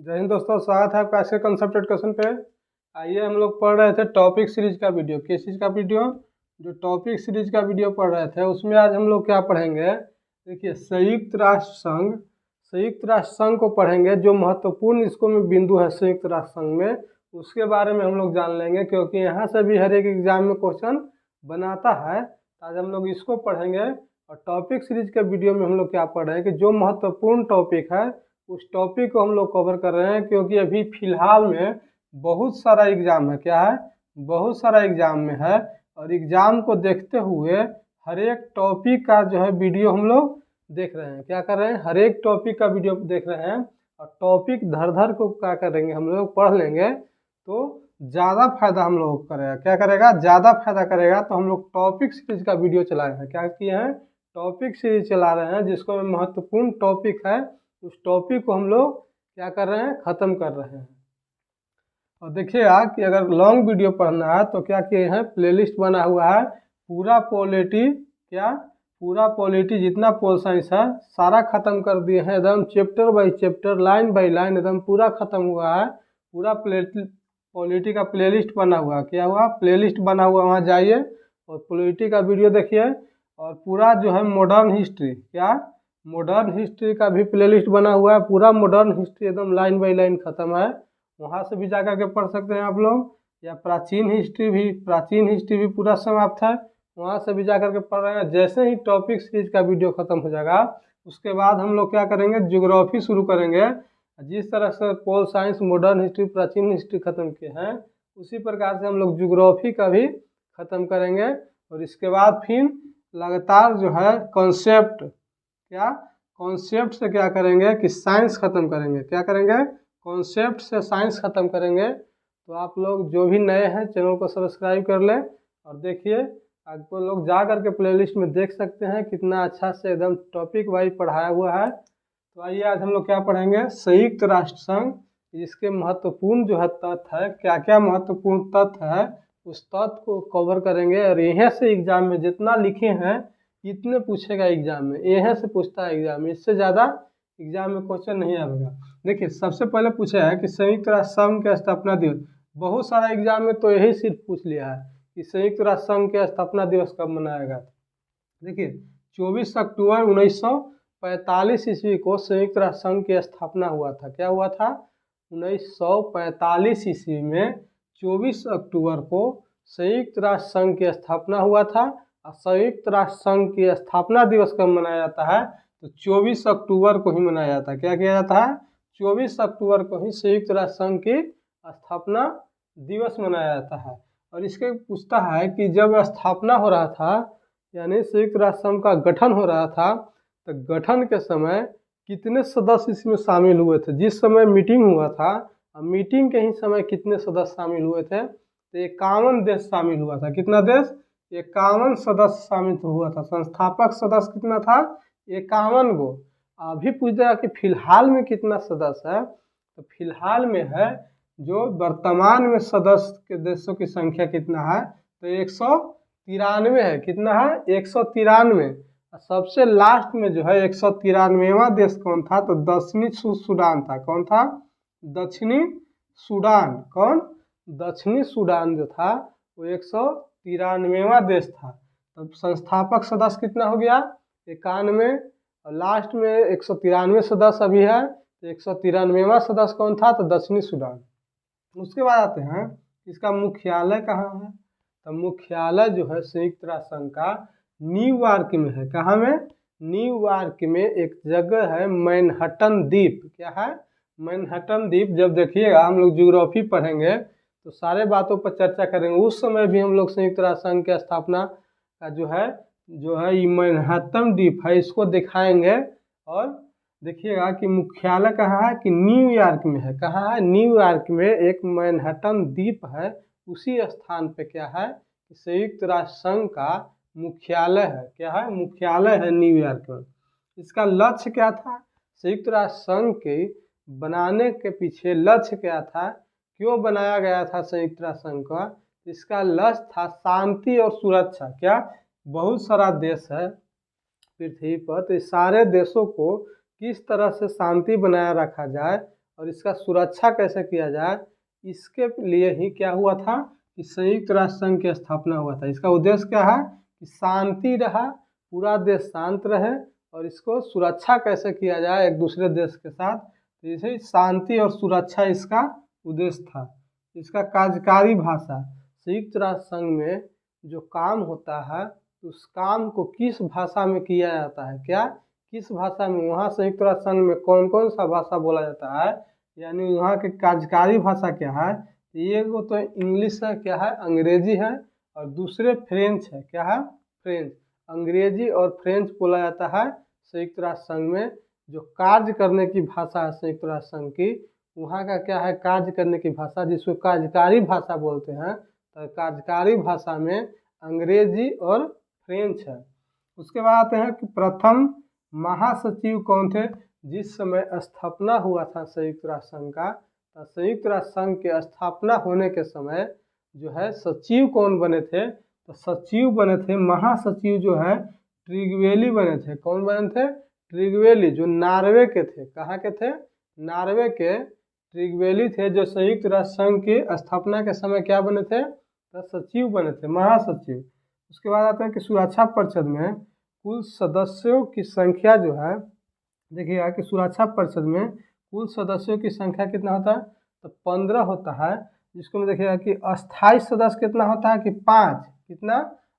जय हिंद दोस्तों, स्वागत है आपका आज के कंसेप्ट डिस्कशन पे। आइए हम लोग पढ़ रहे थे टॉपिक सीरीज का वीडियो। किस चीज़ का वीडियो? जो टॉपिक सीरीज का वीडियो पढ़ रहे थे उसमें आज हम लोग क्या पढ़ेंगे? देखिए, संयुक्त राष्ट्र संघ को पढ़ेंगे। जो महत्वपूर्ण इसको में बिंदु है संयुक्त राष्ट्र संघ में, उसके बारे में हम लोग जान लेंगे, क्योंकि यहाँ से भी हर एक एग्जाम में क्वेश्चन बनाता है। आज हम लोग इसको पढ़ेंगे। और टॉपिक सीरीज के वीडियो में हम लोग क्या पढ़ रहे हैं कि जो महत्वपूर्ण टॉपिक है उस टॉपिक को हम लोग कवर कर रहे हैं, क्योंकि अभी फिलहाल में बहुत सारा एग्जाम है। क्या है? बहुत सारा एग्जाम में है। और एग्जाम को देखते हुए हर एक टॉपिक का जो है वीडियो हम लोग देख रहे हैं। क्या कर रहे हैं? हर एक टॉपिक का वीडियो देख रहे हैं। और टॉपिक धर को क्या करेंगे, हम लोग पढ़ लेंगे तो ज़्यादा फायदा हम लोग को करेगा। क्या करेगा? ज़्यादा फायदा करेगा। तो हम लोग टॉपिक सीरीज का वीडियो चलाए हैं। क्या किए हैं? टॉपिक सीरीज चला रहे हैं, जिसको महत्वपूर्ण टॉपिक है उस टॉपिक को हम लोग क्या कर रहे हैं? ख़त्म कर रहे हैं। और देखिएगा कि अगर लॉन्ग वीडियो पढ़ना है तो क्या किए हैं, प्लेलिस्ट बना हुआ है। पूरा पॉलिटी जितना पोल साइंस है सारा ख़त्म कर दिए हैं। एकदम chapter by chapter, line by line एकदम पूरा ख़त्म हुआ है। पूरा पॉलिटी का प्लेलिस्ट बना हुआ है। क्या हुआ? प्लेलिस्ट बना हुआ, वहाँ जाइए और पॉलिटी का वीडियो देखिए। और पूरा जो है मॉडर्न हिस्ट्री, क्या मॉडर्न हिस्ट्री का भी प्लेलिस्ट बना हुआ है। पूरा मॉडर्न हिस्ट्री एकदम लाइन बाई लाइन ख़त्म है। वहाँ से भी जा कर के पढ़ सकते हैं आप लोग। या प्राचीन हिस्ट्री भी पूरा समाप्त है, वहाँ से भी जा कर के पढ़ रहे हैं। जैसे ही टॉपिक सीरीज का वीडियो ख़त्म हो जाएगा उसके बाद हम लोग क्या करेंगे, ज्योग्राफी शुरू करेंगे। जिस तरह से पोल साइंस, मॉडर्न हिस्ट्री, प्राचीन हिस्ट्री ख़त्म किए हैं, उसी प्रकार से हम लोग ज्योग्राफी का भी ख़त्म करेंगे। और इसके बाद फिर लगातार जो है कॉन्सेप्ट से क्या करेंगे कि साइंस ख़त्म करेंगे। क्या करेंगे? कॉन्सेप्ट से साइंस ख़त्म करेंगे। तो आप लोग जो भी नए हैं चैनल को सब्सक्राइब कर लें और देखिए। आपको लोग जा करके प्लेलिस्ट में देख सकते हैं कितना अच्छा से एकदम टॉपिक वाइज पढ़ाया हुआ है। तो आइए आज हम लोग क्या पढ़ेंगे, संयुक्त राष्ट्र संघ। इसके महत्वपूर्ण जो है तथ्य है, क्या क्या महत्वपूर्ण तथ्य है उस तथ्य को कवर करेंगे। और यहाँ से एग्जाम में जितना लिखे हैं इतने पूछेगा एग्जाम में, यहाँ से पूछता है एग्जाम में, इससे ज़्यादा एग्जाम में क्वेश्चन नहीं आएगा। देखिए, सबसे पहले पूछा है कि संयुक्त राष्ट्र संघ के स्थापना दिवस। बहुत सारा एग्जाम में तो यही सिर्फ पूछ लिया है कि संयुक्त राष्ट्र संघ के स्थापना दिवस कब मनाया गया। देखिए, 24 अक्टूबर 1945 ईस्वी को संयुक्त राष्ट्र संघ की स्थापना हुआ था। क्या हुआ था? 1945 ईस्वी में 24 अक्टूबर को संयुक्त राष्ट्र संघ की स्थापना हुआ था। और संयुक्त राष्ट्र संघ की स्थापना दिवस कब मनाया जाता है? तो 24 अक्टूबर को ही मनाया जाता है। क्या किया जाता है? 24 अक्टूबर को ही संयुक्त राष्ट्र संघ की स्थापना दिवस मनाया जाता है। और इसके पूछता है कि जब स्थापना हो रहा था, यानी संयुक्त राष्ट्र संघ का गठन हो रहा था, तो गठन के समय कितने सदस्य इसमें शामिल हुए थे? जिस समय मीटिंग हुआ था, मीटिंग के ही समय कितने सदस्य शामिल हुए थे? तो 51 देश शामिल हुआ था। कितना देश? 51 सदस्य शामिल हुआ था। संस्थापक सदस्य कितना था? 51 गो। अभी पूछ रहा कि फिलहाल में कितना सदस्य है, तो फिलहाल में है जो वर्तमान में सदस्य के देशों की संख्या कितना है, तो 193 है। कितना है? 193। सबसे लास्ट में जो है 193वां देश कौन था? तो दक्षिणी सूडान था। कौन था? दक्षिणी सूडान। कौन? दक्षिणी सूडान जो था वो 193वां देश था। तब संस्थापक सदस्य कितना हो गया? 91। और लास्ट में 193 सदस्य अभी है, तो 193वां सदस्य कौन था? तो दक्षिणी सूडान। उसके बाद आते हैं इसका मुख्यालय कहाँ है। तो मुख्यालय जो है संयुक्त राष्ट्र संघ का न्यूयॉर्क में है। कहाँ में? न्यूयॉर्क में एक जगह है मैनहट्टन द्वीप। क्या है? मैनहट्टन द्वीप। जब देखिएगा हम लोग ज्योग्राफी पढ़ेंगे तो सारे बातों पर चर्चा करेंगे। उस समय भी हम लोग संयुक्त राष्ट्र संघ की स्थापना का जो है ये मैनहट्टन द्वीप है, इसको दिखाएंगे। और देखिएगा कि मुख्यालय कहाँ है, कि न्यूयॉर्क में है। कहाँ है? न्यूयॉर्क में एक मैनहट्टन द्वीप है। उसी स्थान पे क्या है कि संयुक्त राष्ट्र संघ का मुख्यालय है। क्या है? मुख्यालय है न्यूयॉर्क में। इसका लक्ष्य क्या था? संयुक्त राष्ट्र संघ के बनाने के पीछे लक्ष्य क्या था? क्यों बनाया गया था संयुक्त राष्ट्र संघ का? इसका लक्ष्य था शांति और सुरक्षा। क्या? बहुत सारा देश है पृथ्वी पर, तो सारे देशों को किस तरह से शांति बनाए रखा जाए और इसका सुरक्षा कैसे किया जाए, इसके लिए ही क्या हुआ था कि संयुक्त राष्ट्र संघ की स्थापना हुआ था। इसका उद्देश्य क्या है कि शांति रहा, पूरा देश शांत रहे और इसको सुरक्षा कैसे किया जाए एक दूसरे देश के साथ, तो इसे शांति और सुरक्षा इसका उद्देश्य था। इसका कार्यकारी भाषा, संयुक्त राष्ट्र संघ में जो काम होता है उस काम को किस भाषा में किया जाता है, क्या किस भाषा में, वहाँ संयुक्त राष्ट्र संघ में कौन कौन सा भाषा बोला जाता है, यानी वहाँ की कार्यकारी भाषा क्या है। ये वो तो इंग्लिश है, क्या है अंग्रेजी है, और दूसरे फ्रेंच है, क्या है फ्रेंच। अंग्रेजी और फ्रेंच बोला जाता है संयुक्त राष्ट्र संघ में। जो कार्य करने की भाषा है संयुक्त राष्ट्र संघ की, वहाँ का क्या है कार्य करने की भाषा, जिसको कार्यकारी भाषा बोलते हैं। तो कार्यकारी भाषा में अंग्रेजी और फ्रेंच है। उसके बाद आते हैं कि प्रथम महासचिव कौन थे। जिस समय स्थापना हुआ था संयुक्त राष्ट्र संघ का, तो संयुक्त राष्ट्र संघ के स्थापना होने के समय जो है सचिव कौन बने थे, तो सचिव बने थे, महासचिव जो है ट्रिगवेली बने थे। कौन बने थे, ट्रिगवेली, जो नॉर्वे के थे। कहाँ के थे, नॉर्वे के ट्रिगवेली थे, जो संयुक्त राष्ट्र संघ की स्थापना के समय क्या बने थे, तो सचिव बने थे, महासचिव। उसके बाद आते हैं कि सुरक्षा परिषद में कुल सदस्यों की संख्या जो है, देखिएगा कि सुरक्षा परिषद में कुल सदस्यों की संख्या कितना होता है, तो 15 होता है। जिसको में देखिएगा कि अस्थाई सदस्य कितना होता है कि 5, कितना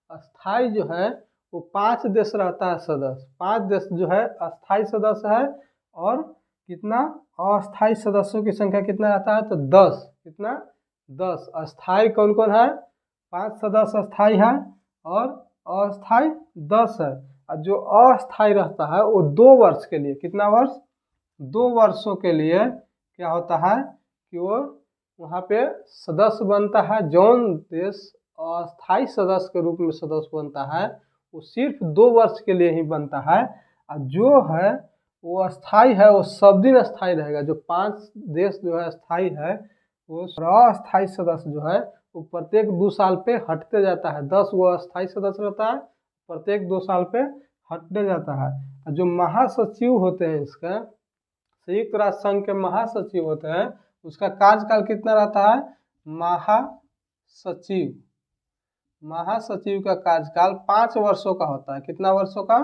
अस्थाई जो है वो 5 देश रहता है सदस्य, 5 देश जो है अस्थाई सदस्य है। और कितना अस्थाई सदस्यों की संख्या कितना रहता है, तो 10, कितना 10। अस्थाई कौन कौन है, 5 सदस्य अस्थाई है और अस्थाई 10 है। और जो अस्थाई रहता है वो 2 वर्ष के लिए, कितना वर्ष, 2 वर्षों के लिए क्या होता है कि वो वहाँ पे सदस्य बनता है। जौन देश अस्थाई सदस्य के रूप में सदस्य बनता है वो सिर्फ 2 वर्ष के लिए ही बनता है। और जो है वो अस्थाई है वो सब दिन अस्थाई रहेगा। जो 5 देश जो है अस्थाई है, वो अस्थाई सदस्य जो है वो प्रत्येक 2 साल पे हटते जाता है। 10 वो अस्थाई सदस्य रहता है, प्रत्येक 2 साल पे हटते जाता है। जो महासचिव होते हैं इसका, संयुक्त राष्ट्र संघ के महासचिव होते हैं, उसका कार्यकाल कितना रहता है, महासचिव, महासचिव का कार्यकाल 5 वर्षों का होता है। कितना वर्षों का,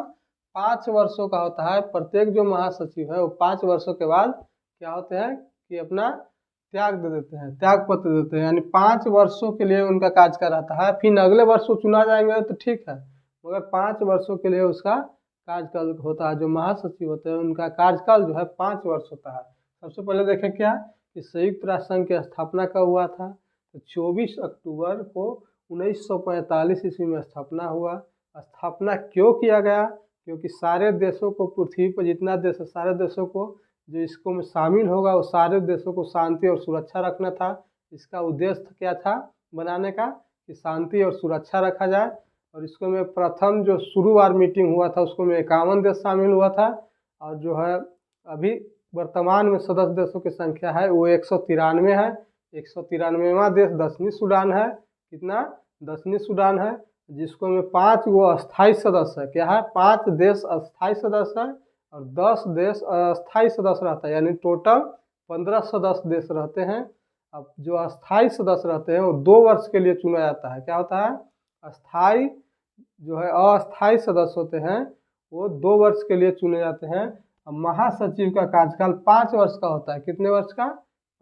5 वर्षों का होता है। प्रत्येक जो महासचिव है वो 5 वर्षों के बाद क्या होते हैं कि अपना त्याग दे देते हैं, त्याग पत्र देते हैं, यानी 5 वर्षों के लिए उनका कार्यकाल रहता है। फिर अगले वर्ष वो चुना जाएंगे तो ठीक है, मगर 5 वर्षों के लिए उसका कार्यकाल होता है। जो महासचिव होते हैं उनका कार्यकाल जो है 5 वर्ष होता है। सबसे पहले देखें क्या कि संयुक्त राष्ट्र संघ की स्थापना कब हुआ था, तो 24 अक्टूबर को 1945 ईस्वी में स्थापना हुआ। स्थापना क्यों किया गया, क्योंकि सारे देशों को, पृथ्वी पर जितना देश है सारे देशों को जो इसको में शामिल होगा वो सारे देशों को शांति और सुरक्षा रखना था। इसका उद्देश्य क्या था बनाने का, कि शांति और सुरक्षा रखा जाए। और इसको में प्रथम जो शुरुआत मीटिंग हुआ था उसको में 51 देश शामिल हुआ था। और जो है अभी वर्तमान में सदस्य देशों की संख्या है वो 193 है। 193वां देश दक्षिणी सूडान है। कितना, दक्षिणी सूडान है, जिसको में 5 वो अस्थाई सदस्य है। क्या है, 5 देश अस्थाई सदस्य है और 10 देश अस्थाई सदस्य रहता है, यानी टोटल 15 सदस्य देश रहते हैं। अब जो अस्थाई सदस्य रहते हैं वो 2 वर्ष के लिए चुना जाता है। क्या होता है, अस्थाई जो है अस्थाई सदस्य होते हैं वो 2 वर्ष के लिए चुने जाते हैं। अब महासचिव का कार्यकाल 5 वर्ष का होता है। कितने वर्ष का,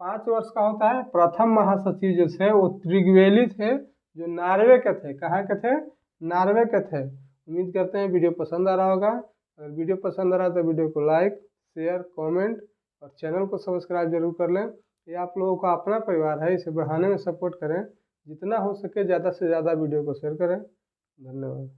5 वर्ष का होता है। प्रथम महासचिव जो थे वो ट्रिगवेली थे, जो नॉर्वे के थे। कहाँ के थे, नॉर्वे के थे। उम्मीद करते हैं वीडियो पसंद आ रहा होगा। अगर वीडियो पसंद आ रहा है तो वीडियो को लाइक, शेयर, कमेंट और चैनल को सब्सक्राइब जरूर कर लें। ये आप लोगों का अपना परिवार है, इसे बढ़ाने में सपोर्ट करें। जितना हो सके ज़्यादा से ज़्यादा वीडियो को शेयर करें। धन्यवाद।